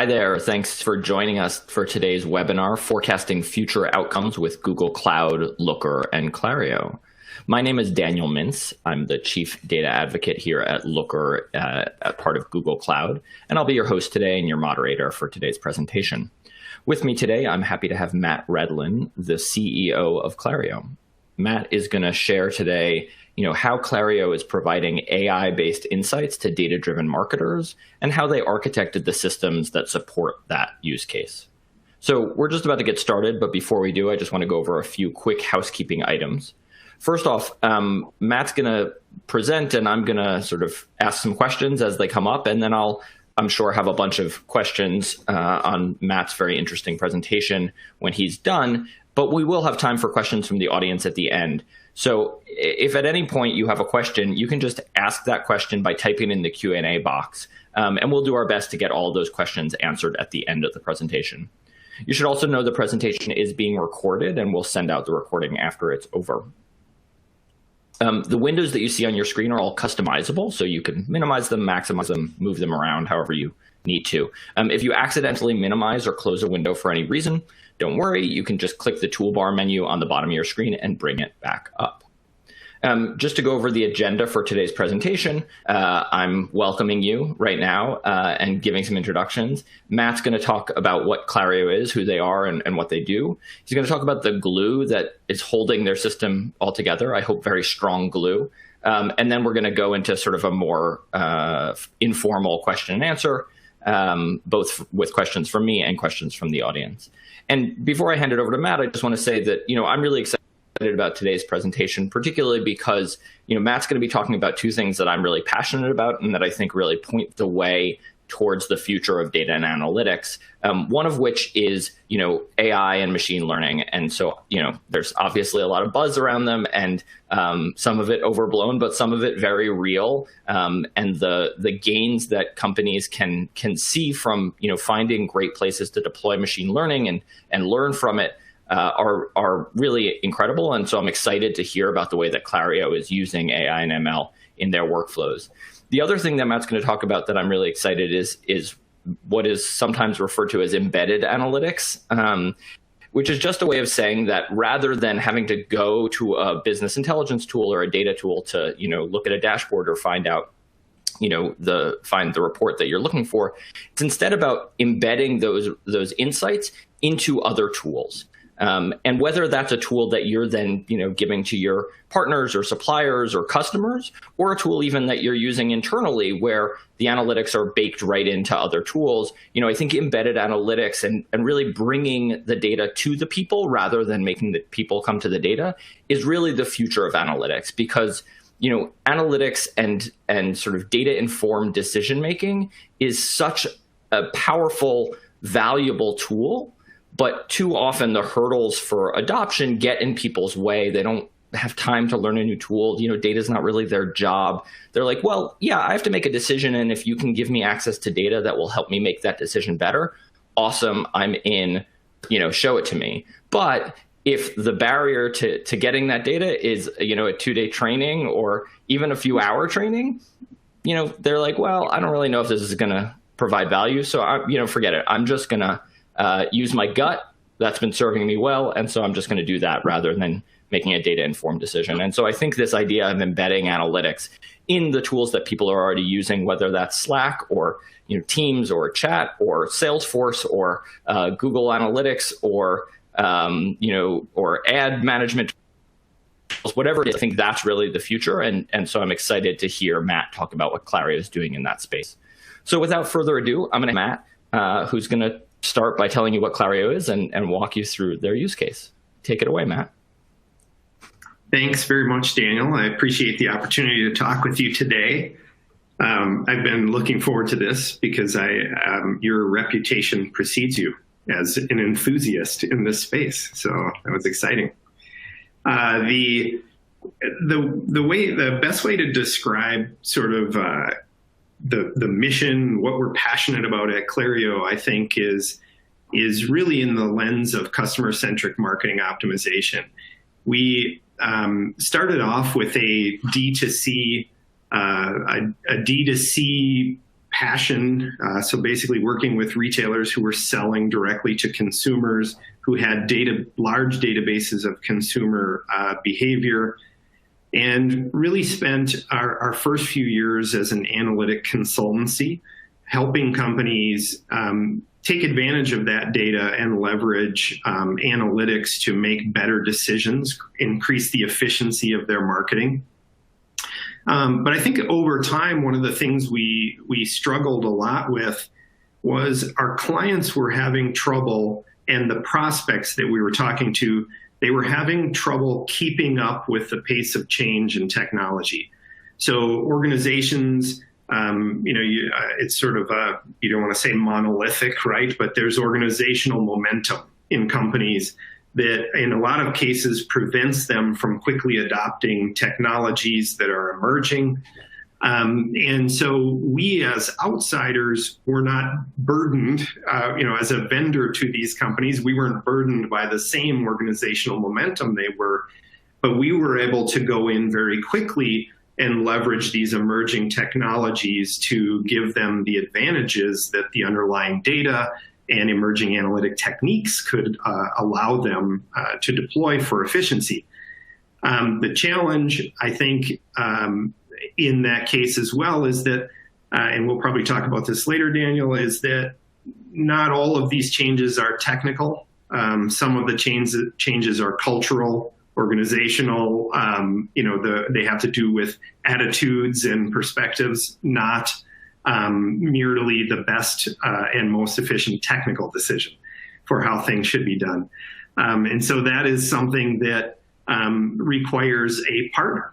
Hi there. Thanks for joining us for today's webinar, Forecasting Future Outcomes with Google Cloud, Looker, and Clario. My name is Daniel Mintz. I'm the Chief Data Advocate here at Looker, at part of Google Cloud, and I'll be your host today and your moderator for today's presentation. With me today, I'm happy to have Matt Redlon, the CEO of Clario. Matt is going to share today how Clario is providing AI-based insights to data-driven marketers and how they architected the systems that support that use case. So we're just about to get started, but before we do, I just want to go over a few quick housekeeping items. First off, Matt's going to present, and I'm going to sort of ask some questions as they come up, and then I'm sure, have a bunch of questions on Matt's very interesting presentation when he's done, but we will have time for questions from the audience at the end. So if at any point you have a question, you can just ask that question by typing in the Q&A box, and we'll do our best to get all those questions answered at the end of the presentation. You should also know the presentation is being recorded, and we'll send out the recording after it's over. The windows that you see on your screen are all customizable, so you can minimize them, maximize them, move them around however you need to. If you accidentally minimize or close a window for any reason, don't worry, you can just click the toolbar menu on the bottom of your screen and bring it back up. Just to go over the agenda for today's presentation, I'm welcoming you right now and giving some introductions. Matt's going to talk about what Clario is, who they are, and what they do. He's going to talk about the glue that is holding their system all together, I hope very strong glue. And then we're going to go into sort of a more informal question and answer, both with questions from me and questions from the audience. And before I hand it over to Matt, I just want to say that I'm really excited about today's presentation, particularly because Matt's going to be talking about two things that I'm really passionate about and that I think really point the way towards the future of data and analytics. One of which is AI and machine learning, and so there's obviously a lot of buzz around them, and some of it overblown, but some of it very real. And the gains that companies can see from finding great places to deploy machine learning and learn from it are really incredible. And so I'm excited to hear about the way that Clario is using AI and ML in their workflows. The other thing that Matt's going to talk about that I'm really excited is what is sometimes referred to as embedded analytics, which is just a way of saying that rather than having to go to a business intelligence tool or a data tool to look at a dashboard or find out find the report that you're looking for, it's instead about embedding those insights into other tools. And whether that's a tool that you're then giving to your partners or suppliers or customers, or a tool even that you're using internally where the analytics are baked right into other tools, I think embedded analytics and really bringing the data to the people rather than making the people come to the data is really the future of analytics, because analytics and sort of data-informed decision-making is such a powerful, valuable tool. But too often the hurdles for adoption get in people's way. They don't have time to learn a new tool. Data is not really their job. They're like, well, yeah, I have to make a decision, and if you can give me access to data that will help me make that decision better, awesome, I'm in, show it to me. But if the barrier to getting that data is, a 2-day training or even a few hour training, they're like, well, I don't really know if this is going to provide value. So, forget it. I'm just going to use my gut. That's been serving me well. And so I'm just going to do that rather than making a data-informed decision. And so I think this idea of embedding analytics in the tools that people are already using, whether that's Slack or Teams or chat or Salesforce or Google Analytics or or ad management, whatever it is, I think that's really the future. And so I'm excited to hear Matt talk about what Clario is doing in that space. So without further ado, I'm going to Matt, who's going to start by telling you what Clario is and walk you through their use case. Take it away, Matt. Thanks very much, Daniel. I appreciate the opportunity to talk with you today. I've been looking forward to this because your reputation precedes you as an enthusiast in this space. So that was exciting. The best way to describe sort of the mission, what we're passionate about at Clario, I think is really in the lens of customer-centric marketing optimization. We started off with a D2C passion. So basically working with retailers who were selling directly to consumers, who had large databases of consumer behavior, and really spent our first few years as an analytic consultancy, helping companies take advantage of that data and leverage analytics to make better decisions, increase the efficiency of their marketing. But I think over time, one of the things we struggled a lot with was our clients were having trouble, and the prospects that we were talking to, they were having trouble keeping up with the pace of change in technology. So organizations, it's sort of you don't want to say monolithic, right? But there's organizational momentum in companies that in a lot of cases prevents them from quickly adopting technologies that are emerging. And so we as outsiders were not burdened, as a vendor to these companies, we weren't burdened by the same organizational momentum they were, but we were able to go in very quickly and leverage these emerging technologies to give them the advantages that the underlying data and emerging analytic techniques could allow them to deploy for efficiency. The challenge, I think, in that case as well is that, and we'll probably talk about this later, Daniel, is that not all of these changes are technical. Some of the changes are cultural, organizational, they have to do with attitudes and perspectives, not merely the best and most efficient technical decision for how things should be done. And so that is something that requires a partner,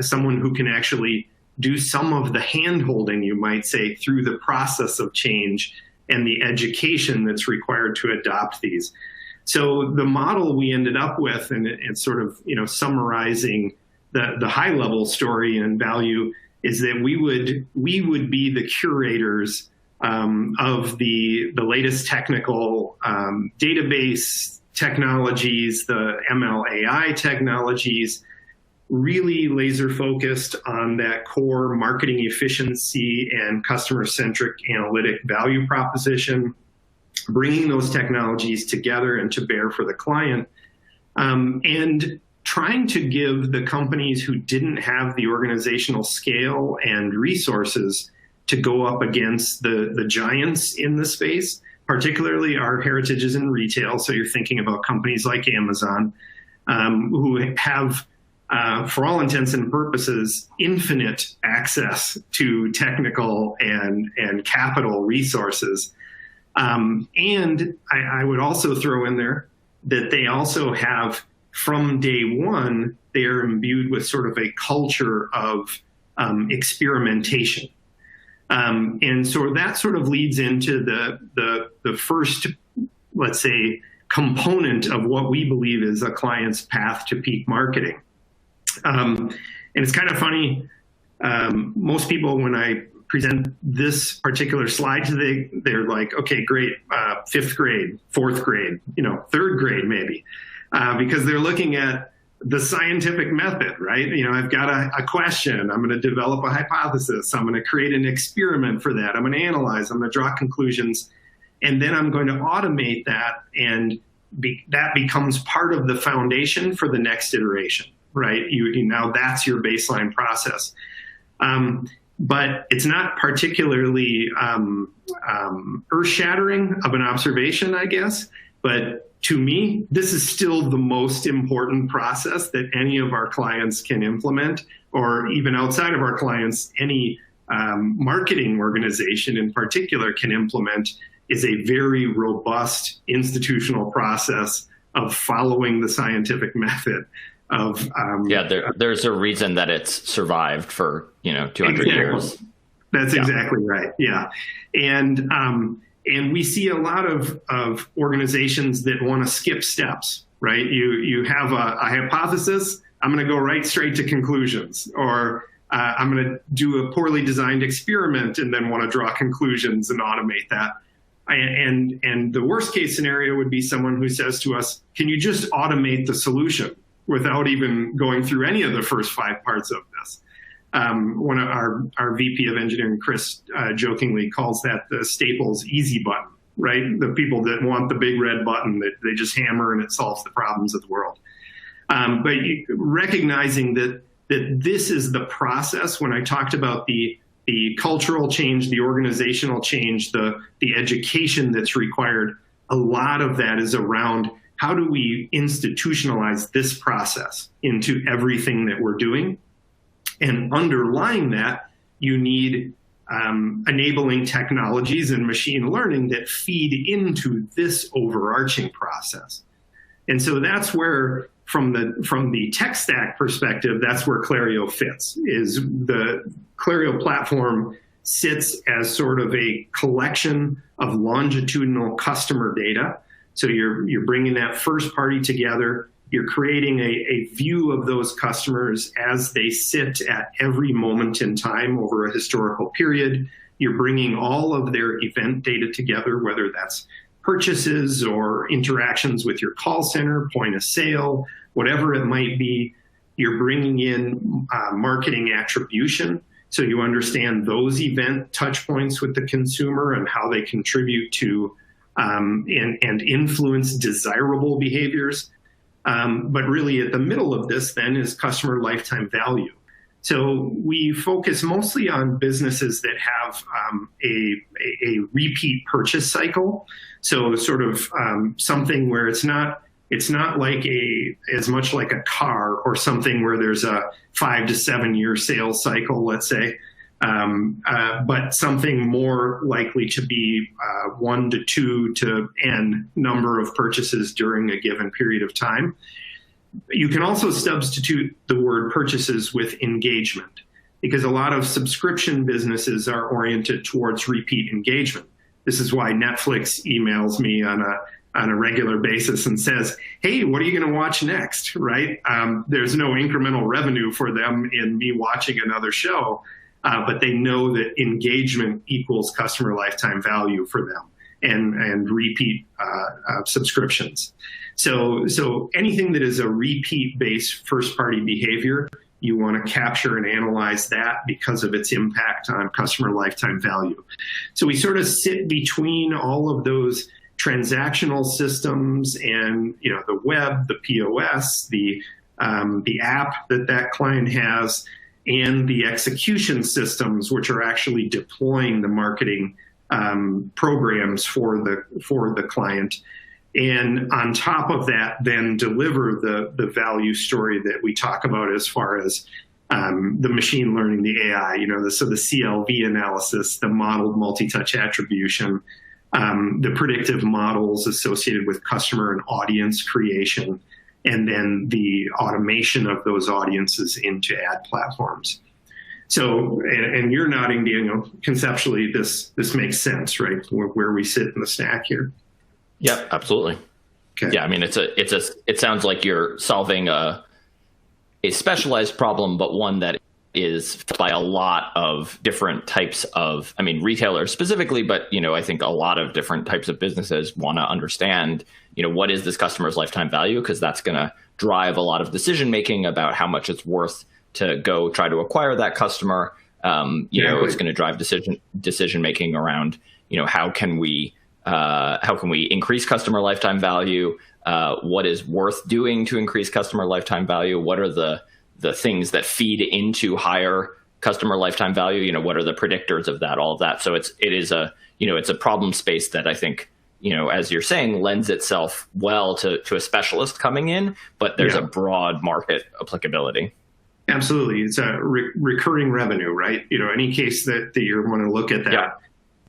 someone who can actually do some of the hand-holding, you might say, through the process of change and the education that's required to adopt these. So the model we ended up with, and it's sort of, summarizing the high-level story and value, is that we would be the curators of the latest technical database technologies, the ML AI technologies, really laser focused on that core marketing efficiency and customer-centric analytic value proposition, bringing those technologies together and to bear for the client, and trying to give the companies who didn't have the organizational scale and resources to go up against the giants in the space, particularly our heritage is in retail. So you're thinking about companies like Amazon, who have, for all intents and purposes, infinite access to technical and capital resources. And I would also throw in there that they also have, from day one, they are imbued with sort of a culture of experimentation. And so that sort of leads into the first, let's say, component of what we believe is a client's path to peak marketing. And it's kind of funny, most people, when I present this particular slide to them, they're like, okay, great, 5th grade, 4th grade, 3rd grade maybe, because they're looking at the scientific method, right? I've got a question, I'm going to develop a hypothesis, I'm going to create an experiment for that, I'm going to analyze, I'm going to draw conclusions, and then I'm going to automate that, and that becomes part of the foundation for the next iteration, right? Now that's your baseline process. But it's not particularly earth-shattering of an observation, I guess. But to me, this is still the most important process that any of our clients can implement, or even outside of our clients, any marketing organization in particular can implement, is a very robust institutional process of following the scientific method. There's a reason that it's survived for 200 years. That's exactly right. Yeah, and we see a lot of organizations that want to skip steps. Right? You have a hypothesis. I'm going to go right straight to conclusions, or I'm going to do a poorly designed experiment and then want to draw conclusions and automate that. And the worst case scenario would be someone who says to us, "Can you just automate the solution?" without even going through any of the first 5 parts of this. One of our VP of engineering, Chris, jokingly calls that the Staples easy button, right? The people that want the big red button that they just hammer and it solves the problems of the world. But recognizing that this is the process. When I talked about the cultural change, the organizational change, the education that's required, a lot of that is around how do we institutionalize this process into everything that we're doing? And underlying that, you need enabling technologies and machine learning that feed into this overarching process. And so that's where, from the tech stack perspective, that's where Clario fits. Is the Clario platform sits as sort of a collection of longitudinal customer data. So you're bringing that first party together. You're creating a view of those customers as they sit at every moment in time over a historical period. You're bringing all of their event data together, whether that's purchases or interactions with your call center, point of sale, whatever it might be. You're bringing in marketing attribution, so you understand those event touch points with the consumer and how they contribute to and influence desirable behaviors. But really at the middle of this then is customer lifetime value. So we focus mostly on businesses that have a repeat purchase cycle. So sort of something where it's not like as much like a car or something where there's a 5 to 7 year sales cycle, let's say, but something more likely to be 1 to 2 to n number of purchases during a given period of time. You can also substitute the word purchases with engagement, because a lot of subscription businesses are oriented towards repeat engagement. This is why Netflix emails me on a regular basis and says, hey, what are you going to watch next, right? There's no incremental revenue for them in me watching another show, but they know that engagement equals customer lifetime value for them and repeat subscriptions. So anything that is a repeat-based first-party behavior, you want to capture and analyze that because of its impact on customer lifetime value. So we sort of sit between all of those transactional systems and the web, the POS, the app that client has, and the execution systems, which are actually deploying the marketing programs for the client. And on top of that, then deliver the value story that we talk about as far as the machine learning, the AI, so the CLV analysis, the modeled multi-touch attribution, the predictive models associated with customer and audience creation, and then the automation of those audiences into ad platforms. So, and you're nodding, Daniel, conceptually, this makes sense, right? Where we sit in the stack here. Yep, absolutely. Okay. Yeah, I mean, it sounds like you're solving a specialized problem, but one that is by a lot of different types of, retailers specifically, but, I think a lot of different types of businesses want to understand, what is this customer's lifetime value? Because that's going to drive a lot of decision-making about how much it's worth to go try to acquire that customer. It's going to drive decision-making around, how can we increase customer lifetime value? What is worth doing to increase customer lifetime value? What are the things that feed into higher customer lifetime value? What are the predictors of that? All of that. So it's a problem space that I think, as you're saying, lends itself well to a specialist coming in, but there's a broad market applicability. Absolutely. It's a recurring revenue, right? Any case that you want to look at that. Yeah.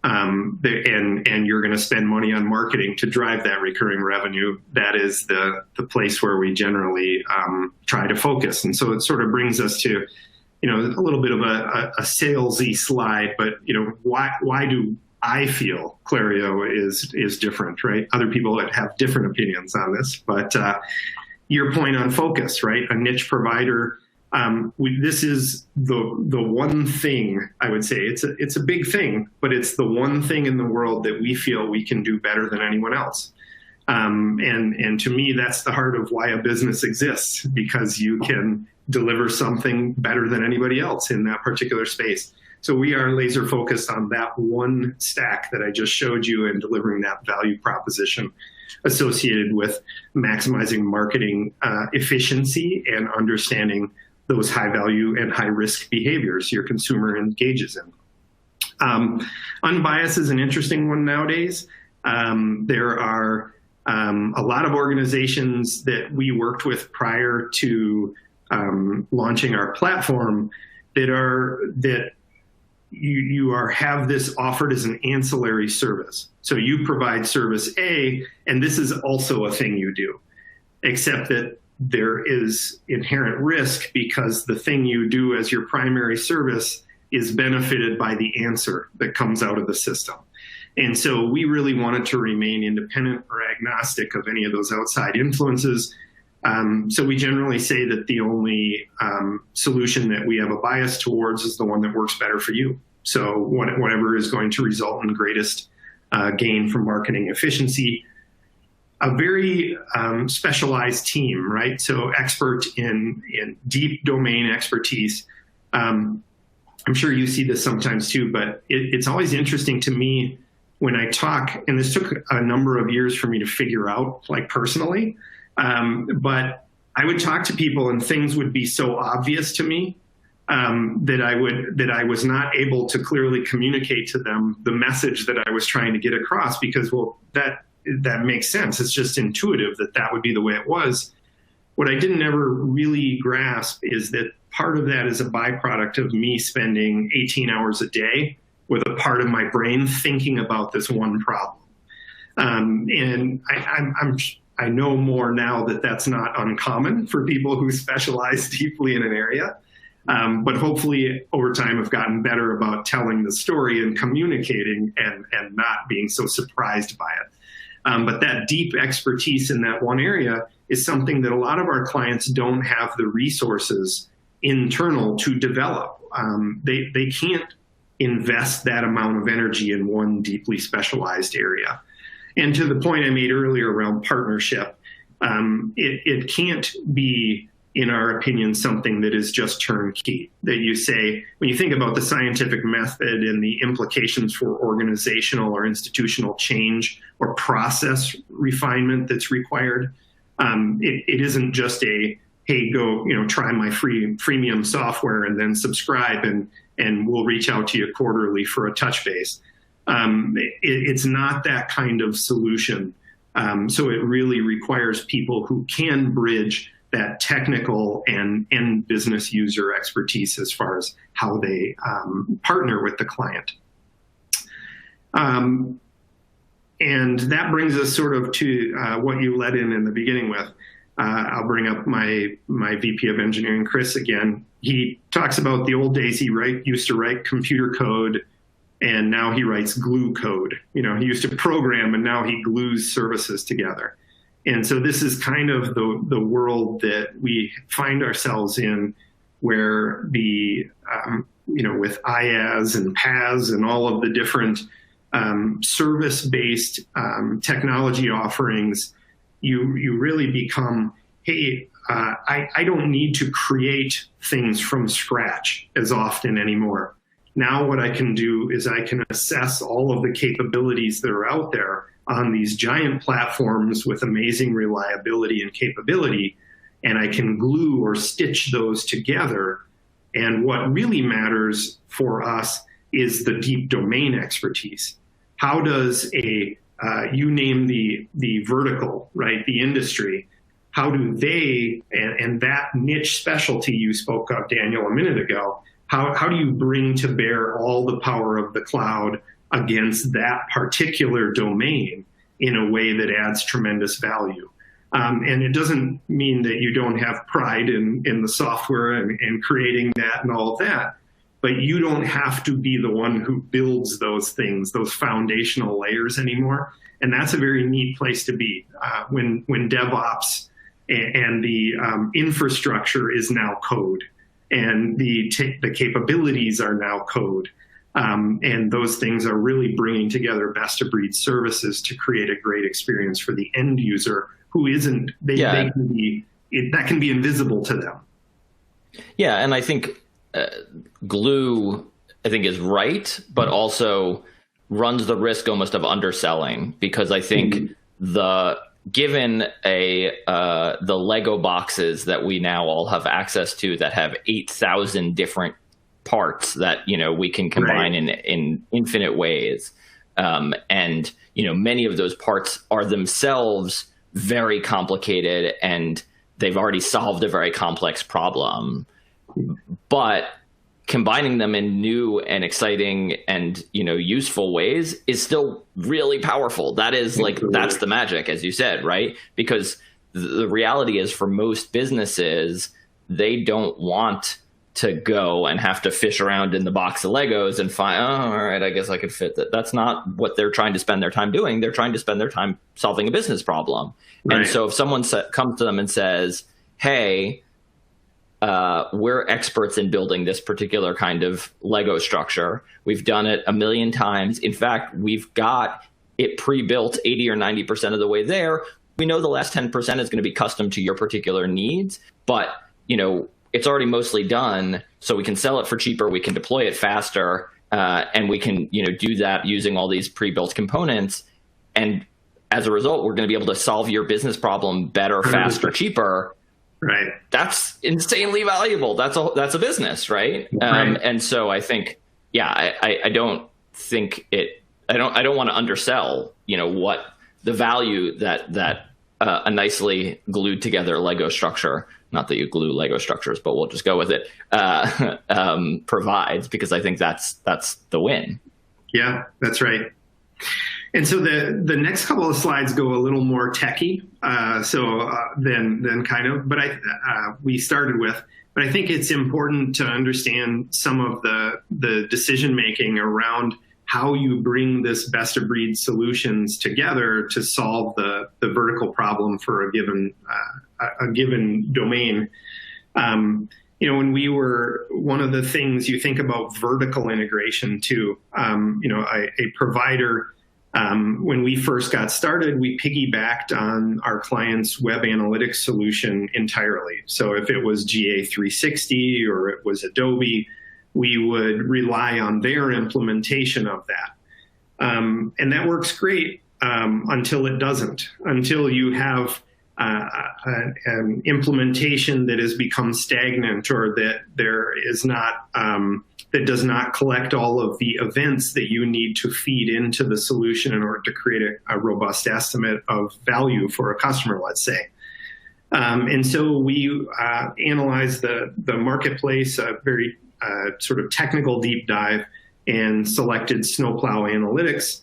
And you're going to spend money on marketing to drive that recurring revenue. That is the place where we generally try to focus. And so it sort of brings us to, a little bit of a salesy slide, but why do I feel Clario is different, right? Other people that have different opinions on this, but your point on focus, right? A niche provider. This is the one thing I would say. It's a big thing, but it's the one thing in the world that we feel we can do better than anyone else. And to me, that's the heart of why a business exists, because you can deliver something better than anybody else in that particular space. So we are laser focused on that one stack that I just showed you and delivering that value proposition associated with maximizing marketing efficiency and understanding those high value and high risk behaviors your consumer engages in. Unbiased is an interesting one nowadays. There are a lot of organizations that we worked with prior to launching our platform that you have this offered as an ancillary service. So you provide service A, and this is also a thing you do, except that there is inherent risk because the thing you do as your primary service is benefited by the answer that comes out of the system. And so we really wanted to remain independent or agnostic of any of those outside influences. So we generally say that the only solution that we have a bias towards is the one that works better for you. So whatever is going to result in greatest gain from marketing efficiency. A very specialized team, right? So expert in deep domain expertise. I'm sure you see this sometimes too, but it's always interesting to me when I talk, and this took a number of years for me to figure out, like personally, but I would talk to people and things would be so obvious to me that I was not able to clearly communicate to them the message that I was trying to get across because, well, that makes sense. It's just intuitive that would be the way it was. What I didn't ever really grasp is that part of that is a byproduct of me spending 18 hours a day with a part of my brain thinking about this one problem. And I know more now that that's not uncommon for people who specialize deeply in an area. But hopefully over time I've gotten better about telling the story and communicating and not being so surprised by it. But that deep expertise in that one area is something that a lot of our clients don't have the resources internal to develop. They can't invest that amount of energy in one deeply specialized area. And to the point I made earlier around partnership, it can't be, in our opinion, something that is just turnkey. That you say, when you think about the scientific method and the implications for organizational or institutional change or process refinement that's required, it isn't just a, hey, go, try my freemium software and then subscribe and we'll reach out to you quarterly for a touch base. It's not that kind of solution. So it really requires people who can bridge that technical and business user expertise as far as how they partner with the client. And that brings us sort of to what you led in the beginning with. I'll bring up my VP of engineering, Chris, again. He talks about the old days he used to write computer code, and now he writes glue code. He used to program, and now he glues services together. And so this is kind of the world that we find ourselves in, where with IaaS and PaaS and all of the different service-based technology offerings, you really become, hey, I don't need to create things from scratch as often anymore. Now what I can do is I can assess all of the capabilities that are out there on these giant platforms with amazing reliability and capability, and I can glue or stitch those together. And what really matters for us is the deep domain expertise. How does you name the vertical, right, the industry, how do they, and that niche specialty you spoke of, Daniel, a minute ago, how do you bring to bear all the power of the cloud against that particular domain in a way that adds tremendous value? And it doesn't mean that you don't have pride in the software and creating that and all of that, but you don't have to be the one who builds those things, those foundational layers anymore. And that's a very neat place to be when DevOps and the infrastructure is now code, and the capabilities are now code. And those things are really bringing together best-of-breed services to create a great experience for the end user who isn't, that can be invisible to them. Yeah, and I think glue, I think, is right, but also runs the risk almost of underselling, because I think the given the Lego boxes that we now all have access to that have 8,000 different parts that we can combine in infinite ways, and many of those parts are themselves very complicated and they've already solved a very complex problem, but combining them in new and exciting and useful ways is still really powerful. That is that's the magic, as you said, right? Because the reality is, for most businesses, they don't want to go and have to fish around in the box of Legos and find, oh, all right, I guess I could fit that. That's not what they're trying to spend their time doing. They're trying to spend their time solving a business problem. Right. And so if someone comes to them and says, hey, we're experts in building this particular kind of Lego structure. We've done it a million times. In fact, we've got it pre-built 80 or 90% of the way there. We know the last 10% is going to be custom to your particular needs, but it's already mostly done, so we can sell it for cheaper, we can deploy it faster, and we can do that using all these pre-built components. And as a result, we're going to be able to solve your business problem better, faster, cheaper. Right. That's insanely valuable. That's a business, right? And so I think, I don't think I don't want to undersell, what the value that a nicely glued together Lego structure, not that you glue Lego structures, but we'll just go with it, provides, because I think that's the win. Yeah, that's right. And so the next couple of slides go a little more techy, than kind of, but we started with. But I think it's important to understand some of the decision making around how you bring this best of breed solutions together to solve the vertical problem for a given domain. When we were, one of the things you think about vertical integration too, a provider. When we first got started, we piggybacked on our client's web analytics solution entirely. So if it was GA360 or it was Adobe, we would rely on their implementation of that. And that works great until it doesn't, until you have an implementation that has become stagnant, or that there is not, that does not collect all of the events that you need to feed into the solution in order to create a robust estimate of value for a customer, let's say. And so we analyzed the marketplace, a very sort of technical deep dive, and selected Snowplow Analytics,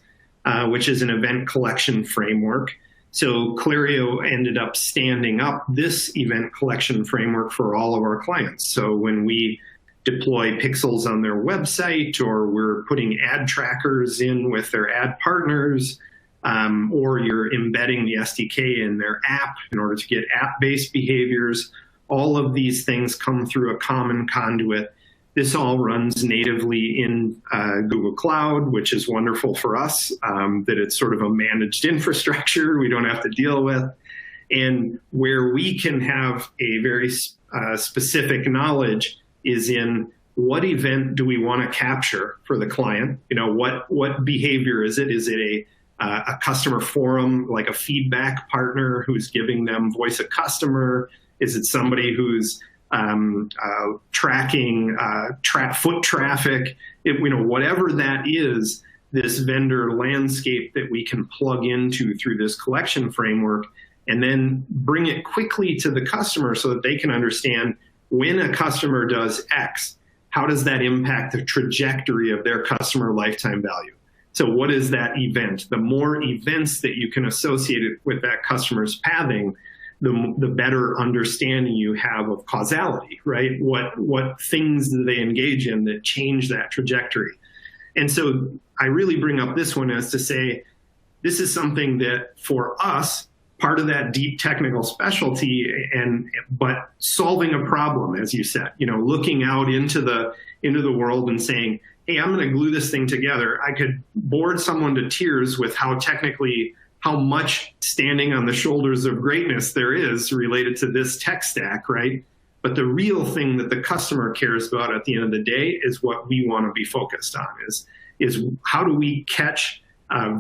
which is an event collection framework. So Clario ended up standing up this event collection framework for all of our clients. So when we deploy pixels on their website, or we're putting ad trackers in with their ad partners, or you're embedding the SDK in their app in order to get app-based behaviors, all of these things come through a common conduit. This all runs natively in Google Cloud, which is wonderful for us, that it's sort of a managed infrastructure we don't have to deal with. And where we can have a very specific knowledge is in what event do we want to capture for the client? What behavior is it? Is it a customer forum, like a feedback partner who's giving them voice of customer? Is it somebody who's tracking foot traffic? Whatever that is, this vendor landscape that we can plug into through this collection framework, and then bring it quickly to the customer so that they can understand, when a customer does X, how does that impact the trajectory of their customer lifetime value? So what is that event? The more events that you can associate it with that customer's pathing, the better understanding you have of causality, right? What things do they engage in that change that trajectory? And so I really bring up this one as to say, this is something that for us, part of that deep technical specialty, but solving a problem, as you said, looking out into the world and saying, hey, I'm going to glue this thing together. I could bore someone to tears with how much standing on the shoulders of greatness there is related to this tech stack, right? But the real thing that the customer cares about at the end of the day is what we want to be focused on, is how do we catch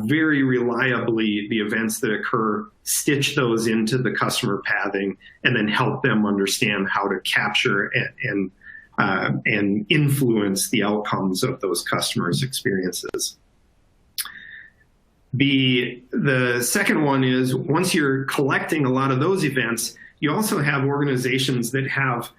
very reliably the events that occur, stitch those into the customer pathing, and then help them understand how to capture and influence the outcomes of those customers' experiences. The second one is, once you're collecting a lot of those events, you also have organizations that have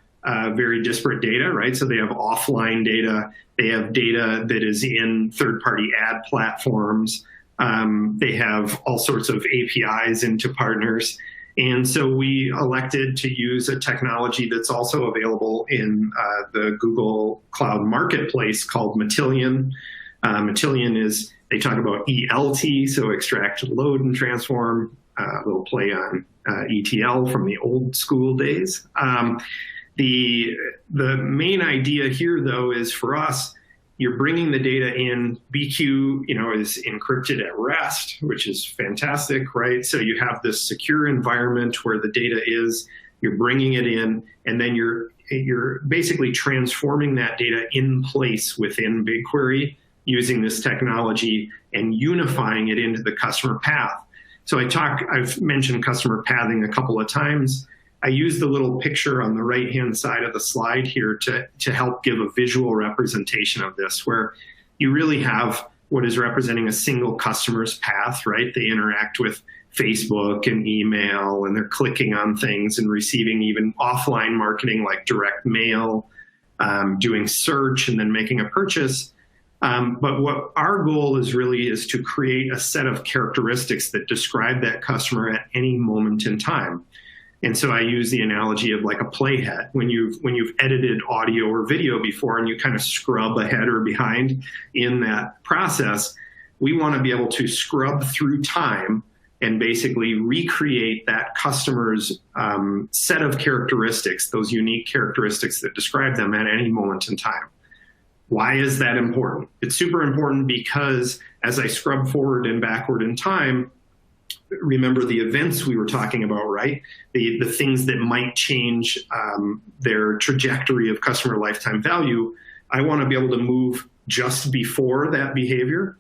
very disparate data, right? So they have offline data, they have data that is in third-party ad platforms, they have all sorts of APIs into partners. And so we elected to use a technology that's also available in the Google Cloud Marketplace called Matillion. Matillion is, they talk about ELT, so extract, load, and transform, a little play on ETL from the old school days. The main idea here, though, is for us, you're bringing the data in. BQ, is encrypted at rest, which is fantastic, right? So you have this secure environment where the data is. You're bringing it in, and then you're basically transforming that data in place within BigQuery using this technology and unifying it into the customer path. So I've mentioned customer pathing a couple of times. I use the little picture on the right-hand side of the slide here to help give a visual representation of this, where you really have what is representing a single customer's path, right? They interact with Facebook and email, and they're clicking on things and receiving even offline marketing like direct mail, doing search, and then making a purchase. But what our goal is to create a set of characteristics that describe that customer at any moment in time. And so I use the analogy of like a playhead. When you've edited audio or video before and you kind of scrub ahead or behind in that process, we want to be able to scrub through time and basically recreate that customer's set of characteristics, those unique characteristics that describe them at any moment in time. Why is that important? It's super important because as I scrub forward and backward in time, remember the events we were talking about, right? The things that might change their trajectory of customer lifetime value. I want to be able to move just before that behavior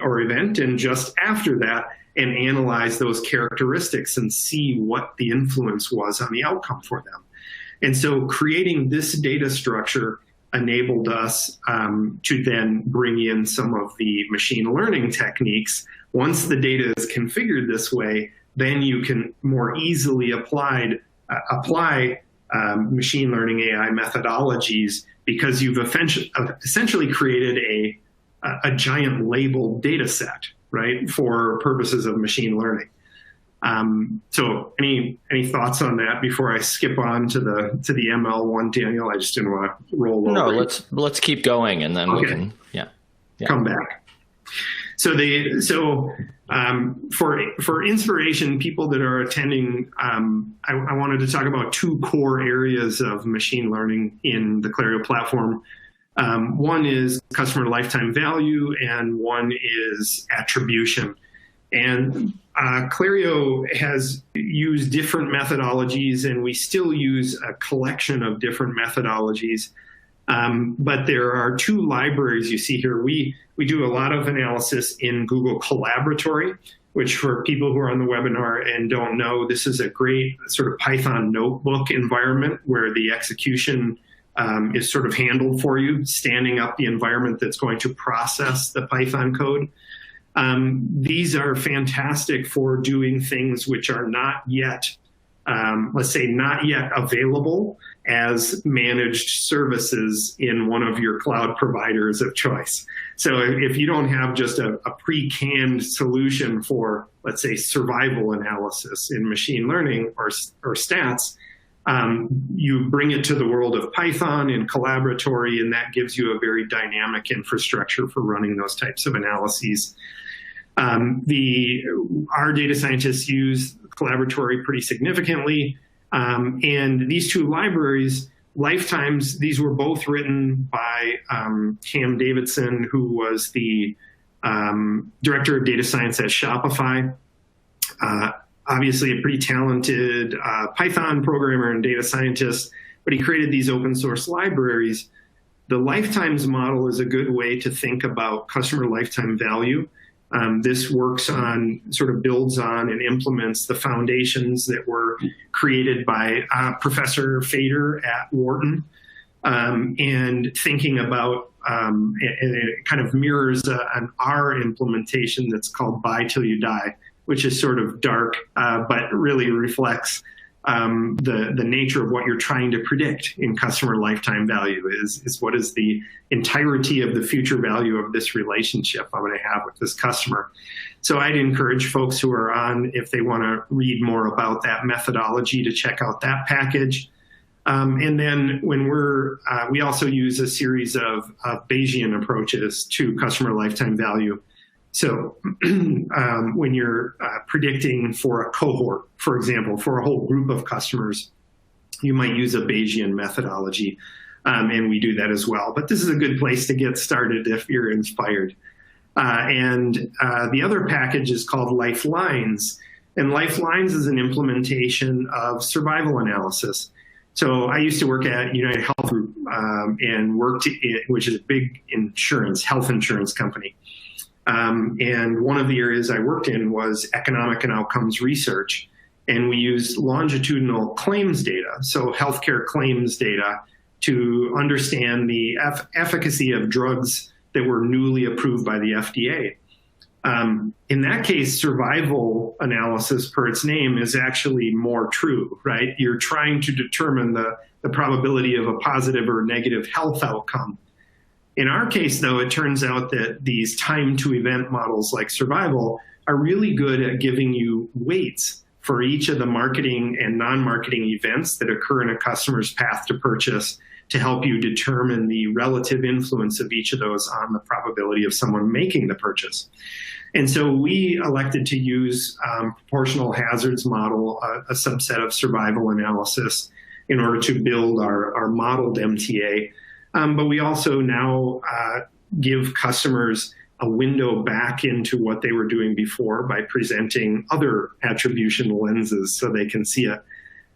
or event and just after that and analyze those characteristics and see what the influence was on the outcome for them. And so creating this data structure enabled us to then bring in some of the machine learning techniques. Once the data is configured this way, then you can more easily apply machine learning AI methodologies because you've essentially created a giant labeled data set, right, for purposes of machine learning. So any thoughts on that before I skip on to the ML one, Daniel? I just didn't want to roll over. No, let's keep going, and then we can come back. So for inspiration, people that are attending, I wanted to talk about two core areas of machine learning in the Clario platform. One is customer lifetime value, and one is attribution. And Clario has used different methodologies, and we still use a collection of different methodologies. But there are two libraries you see here. We do a lot of analysis in Google Collaboratory, which for people who are on the webinar and don't know, this is a great sort of Python notebook environment where the execution is sort of handled for you, standing up the environment that's going to process the Python code. These are fantastic for doing things which are not yet, let's say, not yet available as managed services in one of your cloud providers of choice. So if you don't have just a pre-canned solution for, let's say, survival analysis in machine learning or stats, you bring it to the world of Python and Collaboratory, and that gives you a very dynamic infrastructure for running those types of analyses. Our data scientists use Collaboratory pretty significantly, and these two libraries, lifetimes, these were both written by Cam Davidson, who was the director of data science at Shopify. Obviously a pretty talented Python programmer and data scientist, but he created these open source libraries. The lifetimes model is a good way to think about customer lifetime value. This works on, sort of builds on and implements the foundations that were created by Professor Fader at Wharton, and thinking about, and it kind of mirrors an R implementation that's called Buy Till You Die, which is sort of dark, but really reflects the nature of what you're trying to predict in customer lifetime value is what is the entirety of the future value of this relationship I'm going to have with this customer. So I'd encourage folks who are on, if they want to read more about that methodology, to check out that package. And then when we also use a series of Bayesian approaches to customer lifetime value. So when you're predicting for a cohort, for example, for a whole group of customers, you might use a Bayesian methodology, and we do that as well. But this is a good place to get started if you're inspired. And the other package is called Lifelines, and Lifelines is an implementation of survival analysis. So I used to work at United Health Group and worked, which is a big health insurance company. And one of the areas I worked in was economic and outcomes research. And we used longitudinal claims data, so healthcare claims data, to understand the efficacy of drugs that were newly approved by the FDA. In that case, survival analysis, per its name, is actually more true, right? You're trying to determine the probability of a positive or negative health outcome. In our case, though, it turns out that these time-to-event models like survival are really good at giving you weights for each of the marketing and non-marketing events that occur in a customer's path to purchase to help you determine the relative influence of each of those on the probability of someone making the purchase. And so we elected to use proportional hazards model, a subset of survival analysis, in order to build our modeled MTA. But we also now give customers a window back into what they were doing before by presenting other attribution lenses so they can see it.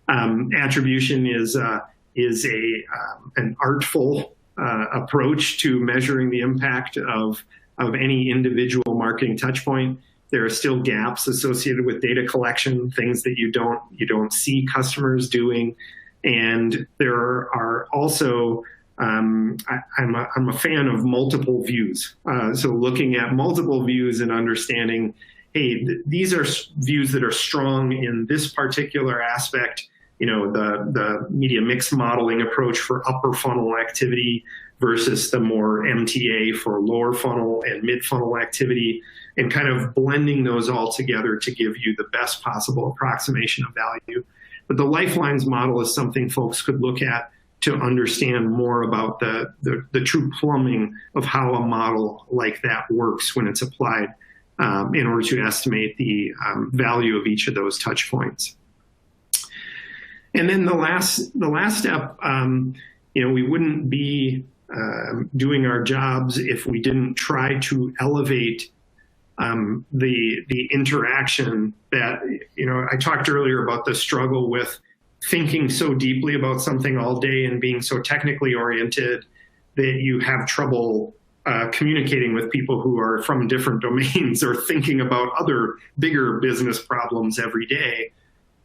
Attribution is an artful approach to measuring the impact of any individual marketing touchpoint. There are still gaps associated with data collection, things that you don't see customers doing, and there are also I'm a fan of multiple views. So looking at multiple views and understanding, hey, these are views that are strong in this particular aspect. You know, the media mix modeling approach for upper funnel activity versus the more MTA for lower funnel and mid funnel activity, and kind of blending those all together to give you the best possible approximation of value. But the Lifelines model is something folks could look at to understand more about the true plumbing of how a model like that works when it's applied in order to estimate the value of each of those touch points. And then the last step, we wouldn't be doing our jobs if we didn't try to elevate the interaction that, I talked earlier about the struggle with thinking so deeply about something all day and being so technically oriented that you have trouble communicating with people who are from different domains or thinking about other bigger business problems every day.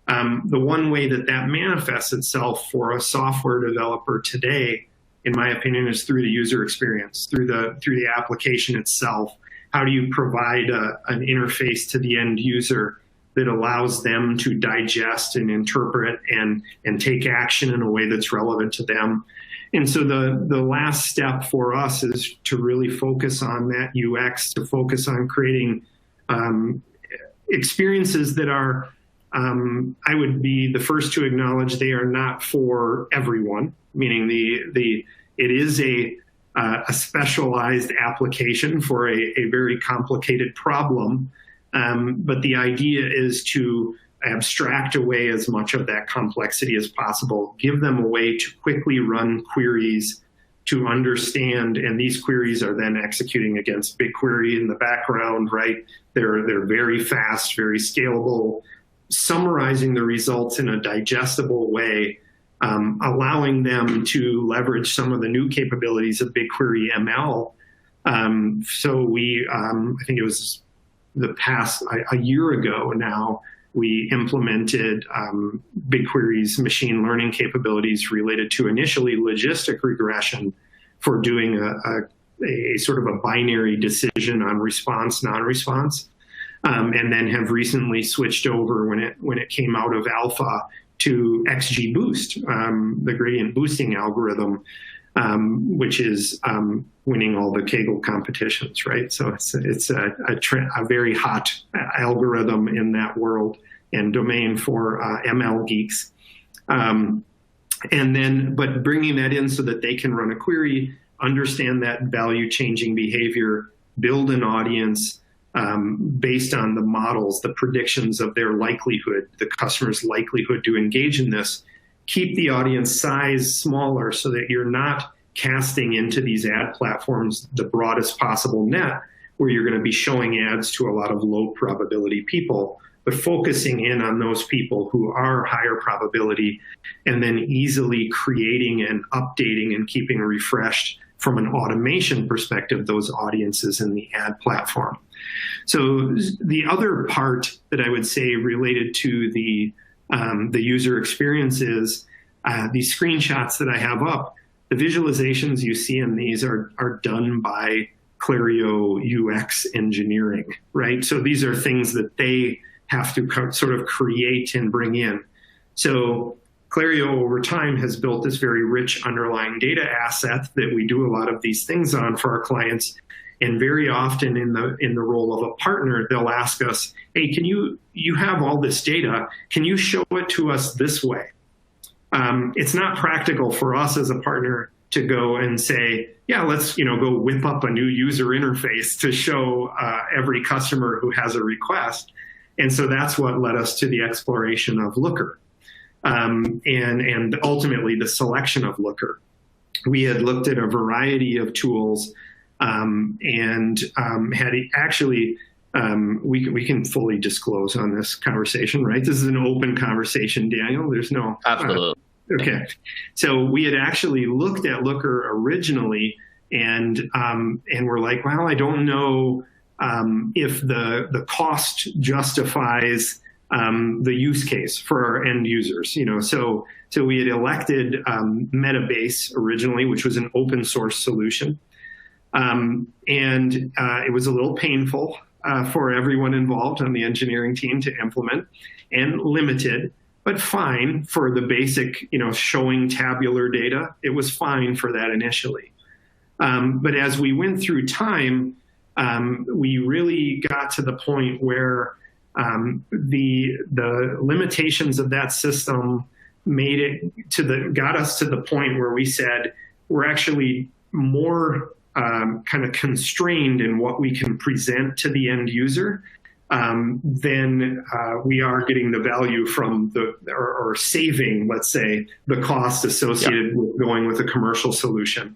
The one way that manifests itself for a software developer today, in my opinion, is through the user experience, through the application itself. How do you provide an interface to the end user that allows them to digest and interpret and take action in a way that's relevant to them? And so the last step for us is to really focus on that UX, to focus on creating experiences that are, I would be the first to acknowledge they are not for everyone, meaning it is a specialized application for a very complicated problem. But the idea is to abstract away as much of that complexity as possible, give them a way to quickly run queries to understand, and these queries are then executing against BigQuery in the background, right? They're very fast, very scalable, summarizing the results in a digestible way allowing them to leverage some of the new capabilities of BigQuery ML. So we, I think it was a year ago now, we implemented BigQuery's machine learning capabilities related to initially logistic regression for doing a sort of a binary decision on response, non-response, and then have recently switched over when it came out of alpha to XGBoost, the gradient boosting algorithm, which is winning all the Kaggle competitions, right? So it's a very hot algorithm in that world and domain for ML geeks. But bringing that in so that they can run a query, understand that value-changing behavior, build an audience based on the models, the predictions of their likelihood, the customer's likelihood to engage in this, keep the audience size smaller so that you're not casting into these ad platforms the broadest possible net, where you're going to be showing ads to a lot of low probability people, but focusing in on those people who are higher probability, and then easily creating and updating and keeping refreshed from an automation perspective those audiences in the ad platform. So the other part that I would say related to the user experience is these screenshots that I have up. The visualizations you see in these are done by Clario UX engineering, right? So these are things that they have to sort of create and bring in. So Clario over time has built this very rich underlying data asset that we do a lot of these things on for our clients. And very often in the role of a partner, they'll ask us, hey, you have all this data, can you show it to us this way? It's not practical for us as a partner to go and say, yeah, let's go whip up a new user interface to show every customer who has a request. And so that's what led us to the exploration of Looker, and ultimately the selection of Looker. We had looked at a variety of tools and had actually, we can fully disclose on this conversation, right? This is an open conversation, Daniel. There's no... Absolutely. Okay. So we had actually looked at Looker originally, and we're like, well, I don't know if the cost justifies the use case for our end users. So we had elected Metabase originally, which was an open source solution. And it was a little painful for everyone involved on the engineering team to implement, and limited, but fine for the basic, showing tabular data. It was fine for that initially. But as we went through time, we really got to the point where the limitations of that system got us to the point where we said we're actually more kind of constrained in what we can present to the end user than we are getting the value from or saving, let's say, the cost associated with going with a commercial solution.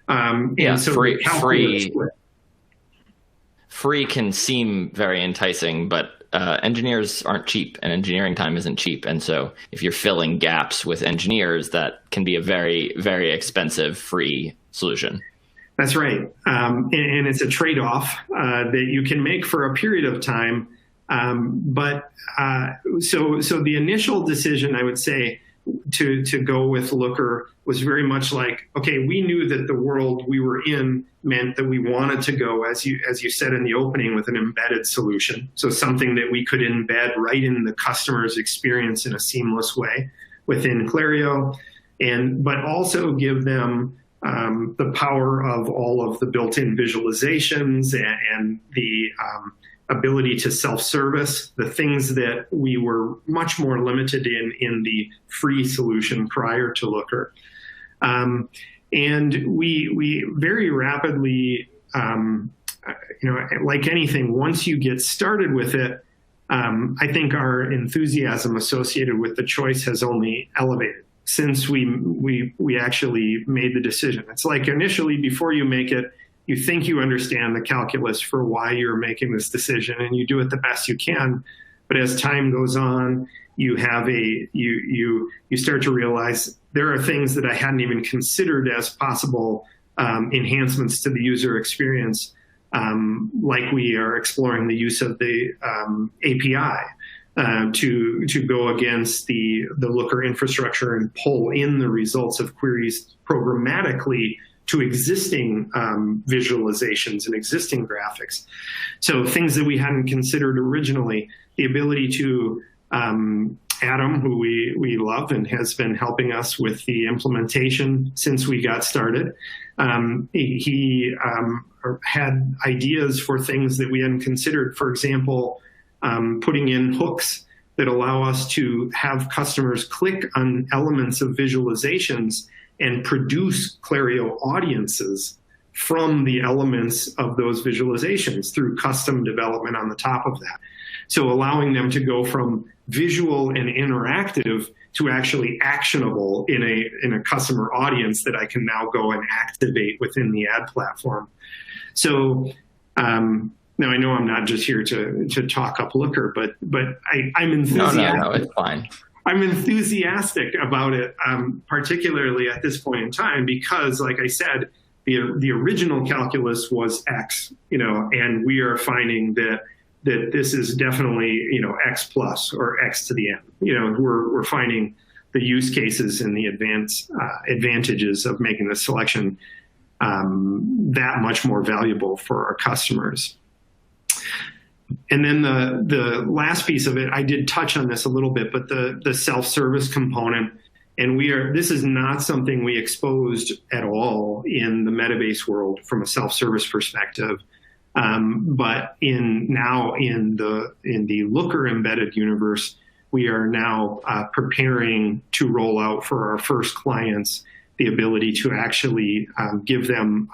And so free can seem very enticing, but engineers aren't cheap, and engineering time isn't cheap. And so if you're filling gaps with engineers, that can be a very, very expensive free solution. That's right. And it's a trade-off that you can make for a period of time. So the initial decision, I would say, to go with Looker was very much like, okay, we knew that the world we were in meant that we wanted to go, as you said in the opening, with an embedded solution. So something that we could embed right in the customer's experience in a seamless way within Clario, but also give them the power of all of the built-in visualizations and the ability to self-service, the things that we were much more limited in the free solution prior to Looker. And we very rapidly, like anything, once you get started with it, I think our enthusiasm associated with the choice has only elevated since we actually made the decision. It's like initially, before you make it, you think you understand the calculus for why you're making this decision, and you do it the best you can. But as time goes on, you have you start to realize there are things that I hadn't even considered as possible enhancements to the user experience, like we are exploring the use of the API to go against the Looker infrastructure and pull in the results of queries programmatically to existing visualizations and existing graphics. So things that we hadn't considered originally, the ability to, Adam, who we love and has been helping us with the implementation since we got started, he had ideas for things that we hadn't considered. For example, putting in hooks that allow us to have customers click on elements of visualizations and produce Clario audiences from the elements of those visualizations through custom development on the top of that. So allowing them to go from visual and interactive to actually actionable in a customer audience that I can now go and activate within the ad platform. So now I know I'm not just here to talk up Looker, but I'm enthusiastic. No, it's fine. I'm enthusiastic about it, particularly at this point in time, because, like I said, the original calculus was X, and we are finding that this is definitely, X plus or X to the N. We're finding the use cases and the advantages of making the selection that much more valuable for our customers. And then the last piece of it, I did touch on this a little bit, but the self-service component, and this is not something we exposed at all in the Metabase world from a self-service perspective. But in the Looker embedded universe, we are now preparing to roll out for our first clients the ability to actually give them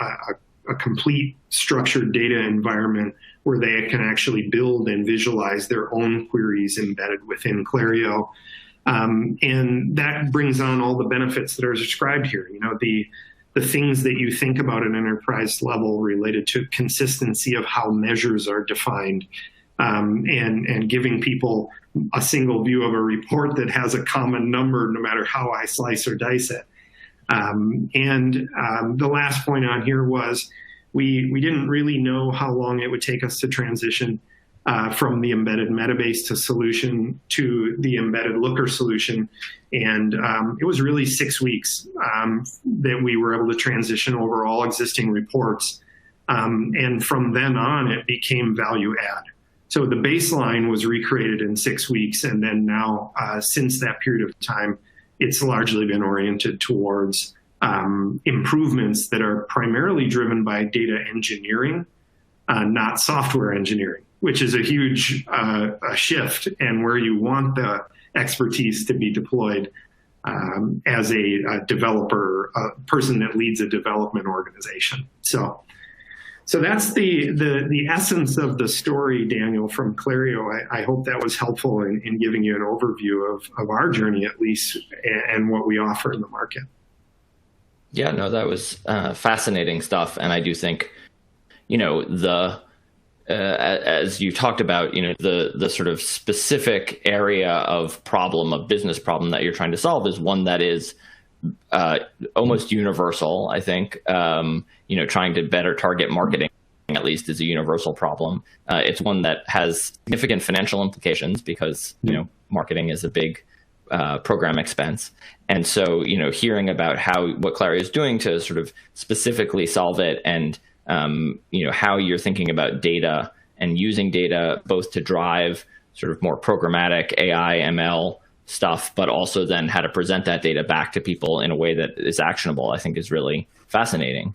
a complete structured data environment where they can actually build and visualize their own queries embedded within Clario. And that brings on all the benefits that are described here. The things that you think about at an enterprise level related to consistency of how measures are defined, and giving people a single view of a report that has a common number no matter how I slice or dice it. The last point on here was we didn't really know how long it would take us to transition from the embedded Metabase solution to the embedded Looker solution. And it was really 6 weeks that we were able to transition over all existing reports. And from then on, it became value add. So the baseline was recreated in 6 weeks. And then now, since that period of time, it's largely been oriented towards improvements that are primarily driven by data engineering, not software engineering, which is a huge shift, and where you want the expertise to be deployed as a developer, a person that leads a development organization. So that's the essence of the story, Daniel, from Clario. I hope that was helpful in giving you an overview of our journey, at least, and what we offer in the market. Yeah, no, that was fascinating stuff. And I do think, as you talked about, the sort of specific area of business problem that you're trying to solve is one that is almost universal. I think, trying to better target marketing, at least, is a universal problem. It's one that has significant financial implications because, marketing is a big program expense. And so, hearing about what Clario is doing to sort of specifically solve it, and, how you're thinking about data and using data both to drive sort of more programmatic AI, ML stuff, but also then how to present that data back to people in a way that is actionable, I think is really fascinating.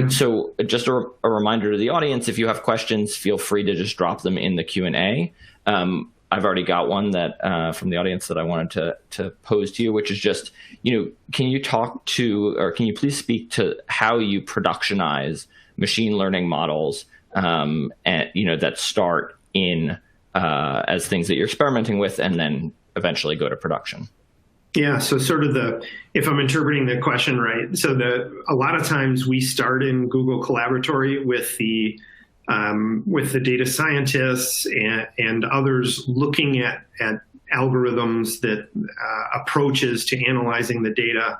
So just a reminder to the audience, if you have questions, feel free to just drop them in the Q&A. I've already got one that from the audience that I wanted to pose to you, which is just, can you please speak to how you productionize machine learning models, and that start in as things that you're experimenting with and then eventually go to production? Yeah, so sort of if I'm interpreting the question right, so a lot of times we start in Google Collaboratory with the data scientists and others looking at algorithms, that approaches to analyzing the data.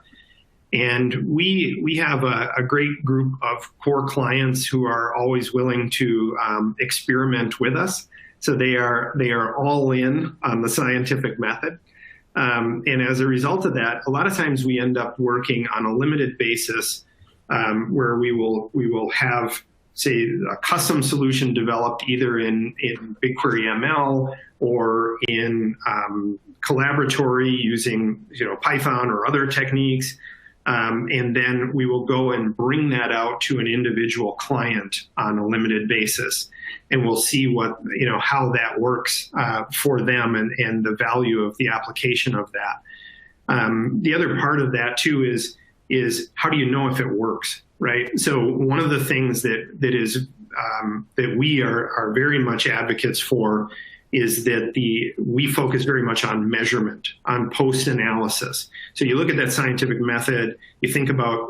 And we have a great group of core clients who are always willing to experiment with us. So they are all in on the scientific method. And as a result of that, a lot of times we end up working on a limited basis, where we will have, say, a custom solution developed either in BigQuery ML or in Collaboratory using Python or other techniques. And then we will go and bring that out to an individual client on a limited basis. And we'll see how that works for them and the value of the application of that. The other part of that too is how do you know if it works, right? So one of the things that we are very much advocates for is that we focus very much on measurement, on post-analysis. So you look at that scientific method, you think about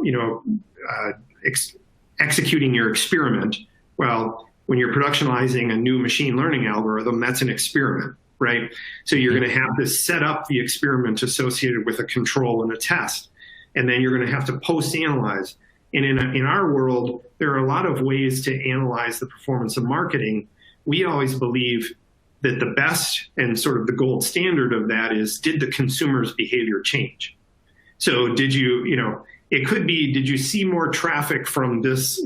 executing your experiment. Well, when you're productionizing a new machine learning algorithm, that's an experiment, right? So you're going to have to set up the experiment associated with a control and a test, and then you're going to have to post-analyze. And in our world, there are a lot of ways to analyze the performance of marketing. We always believe that the best and sort of the gold standard of that is, did the consumer's behavior change? So did it could be, did you see more traffic from this,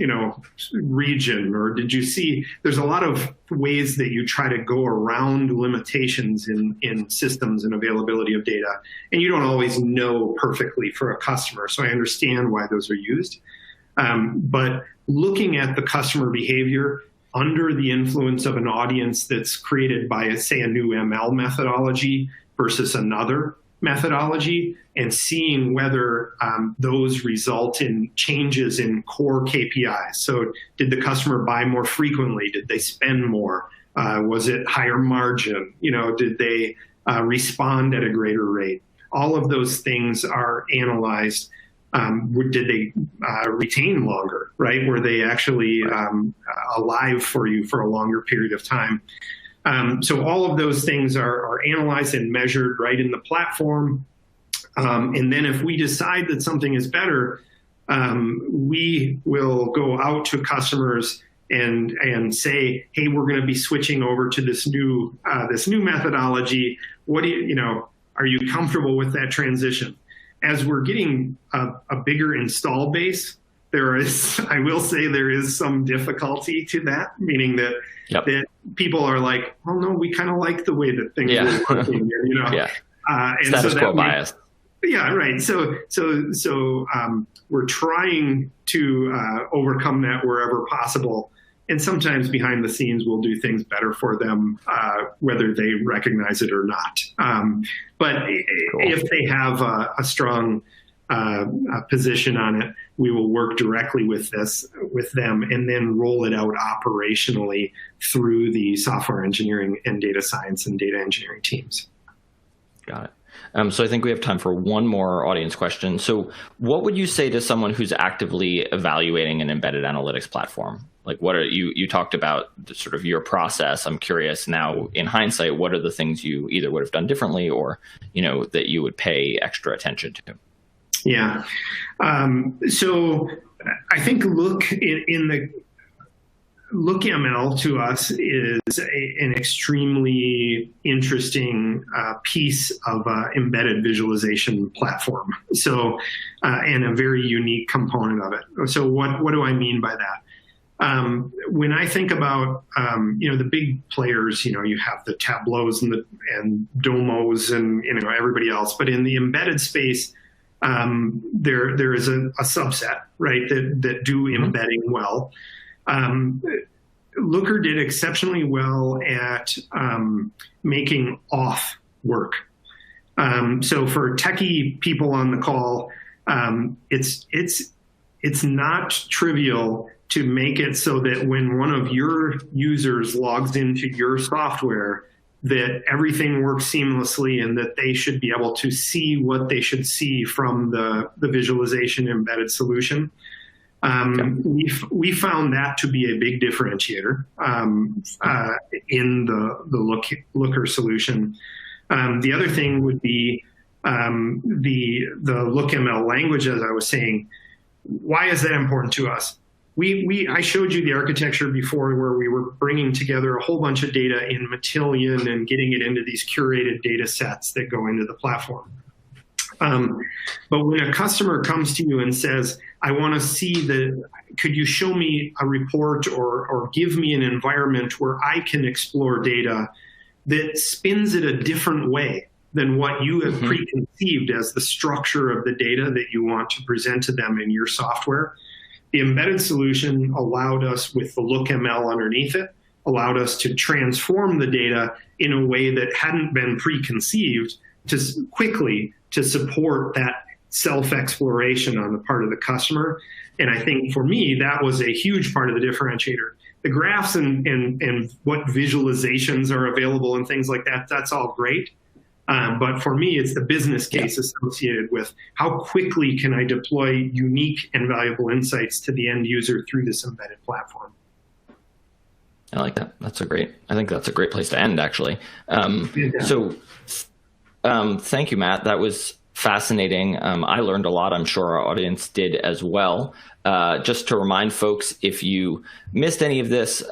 region, or did you see, there's a lot of ways that you try to go around limitations in systems and availability of data. And you don't always know perfectly for a customer. So I understand why those are used. But looking at the customer behavior under the influence of an audience that's created by, say, a new ML methodology versus another methodology, and seeing whether those result in changes in core KPIs. So did the customer buy more frequently? Did they spend more? Was it higher margin? Did they respond at a greater rate? All of those things are analyzed. Did they retain longer, right? Were they actually alive for you for a longer period of time? So all of those things are analyzed and measured right in the platform. And then if we decide that something is better, we will go out to customers and say, hey, we're going to be switching over to this new methodology. What are you comfortable with that transition? As we're getting a bigger install base, I will say there is some difficulty to that, meaning that that people are like, oh no, we kind of like the way that things are working. And status quo bias. Yeah, right. So we're trying to overcome that wherever possible. And sometimes behind the scenes, we'll do things better for them, whether they recognize it or not. But if they have a strong position on it, we will work directly with them and then roll it out operationally through the software engineering and data science and data engineering teams. Got it. So I think we have time for one more audience question. So what would you say to someone who's actively evaluating an embedded analytics platform? Like, what are you talked about sort of your process. I'm curious now, in hindsight, what are the things you either would have done differently or, that you would pay extra attention to? Yeah. So I think Look ML to us is an extremely interesting piece of embedded visualization platform. So, and a very unique component of it. So what do I mean by that? When I think about, the big players, you have the Tableaus and Domos and, everybody else, but in the embedded space, there is a subset, right, that do embedding well. Looker did exceptionally well at making auth work. So for techie people on the call, it's not trivial to make it so that when one of your users logs into your software, that everything works seamlessly and that they should be able to see what they should see from the visualization embedded solution. We found that to be a big differentiator in the Looker solution. The other thing would be the LookML language, as I was saying. Why is that important to us? I showed you the architecture before where we were bringing together a whole bunch of data in Matillion and getting it into these curated data sets that go into the platform. But when a customer comes to you and says, I want to see could you show me a report or give me an environment where I can explore data that spins it a different way than what you have preconceived as the structure of the data that you want to present to them in your software. The embedded solution allowed us, with the LookML underneath it, allowed us to transform the data in a way that hadn't been preconceived quickly to support that self-exploration on the part of the customer. And I think for me, that was a huge part of the differentiator. The graphs and what visualizations are available and things like that, that's all great. But for me, it's the business case associated with how quickly can I deploy unique and valuable insights to the end user through this embedded platform. I like that. I think that's a great place to end, actually. So thank you, Matt. That was fascinating. I learned a lot. I'm sure our audience did as well. Just to remind folks, if you missed any of this,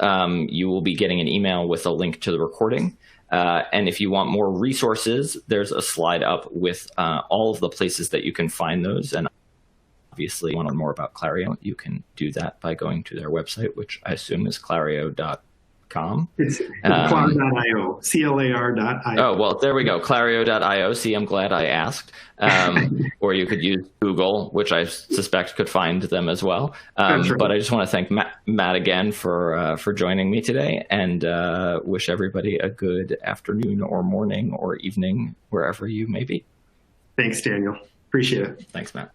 you will be getting an email with a link to the recording. And if you want more resources, there's a slide up with all of the places that you can find those. And obviously, if you want to learn more about Clario, you can do that by going to their website, which I assume is clario.com. It's Clario, CLAR.io. Oh, well, there we go. Clario.io. See, I'm glad I asked. Or you could use Google, which I suspect could find them as well. Right. But I just want to thank Matt again for joining me today, and wish everybody a good afternoon or morning or evening, wherever you may be. Thanks, Daniel. Appreciate it. Thanks, Matt.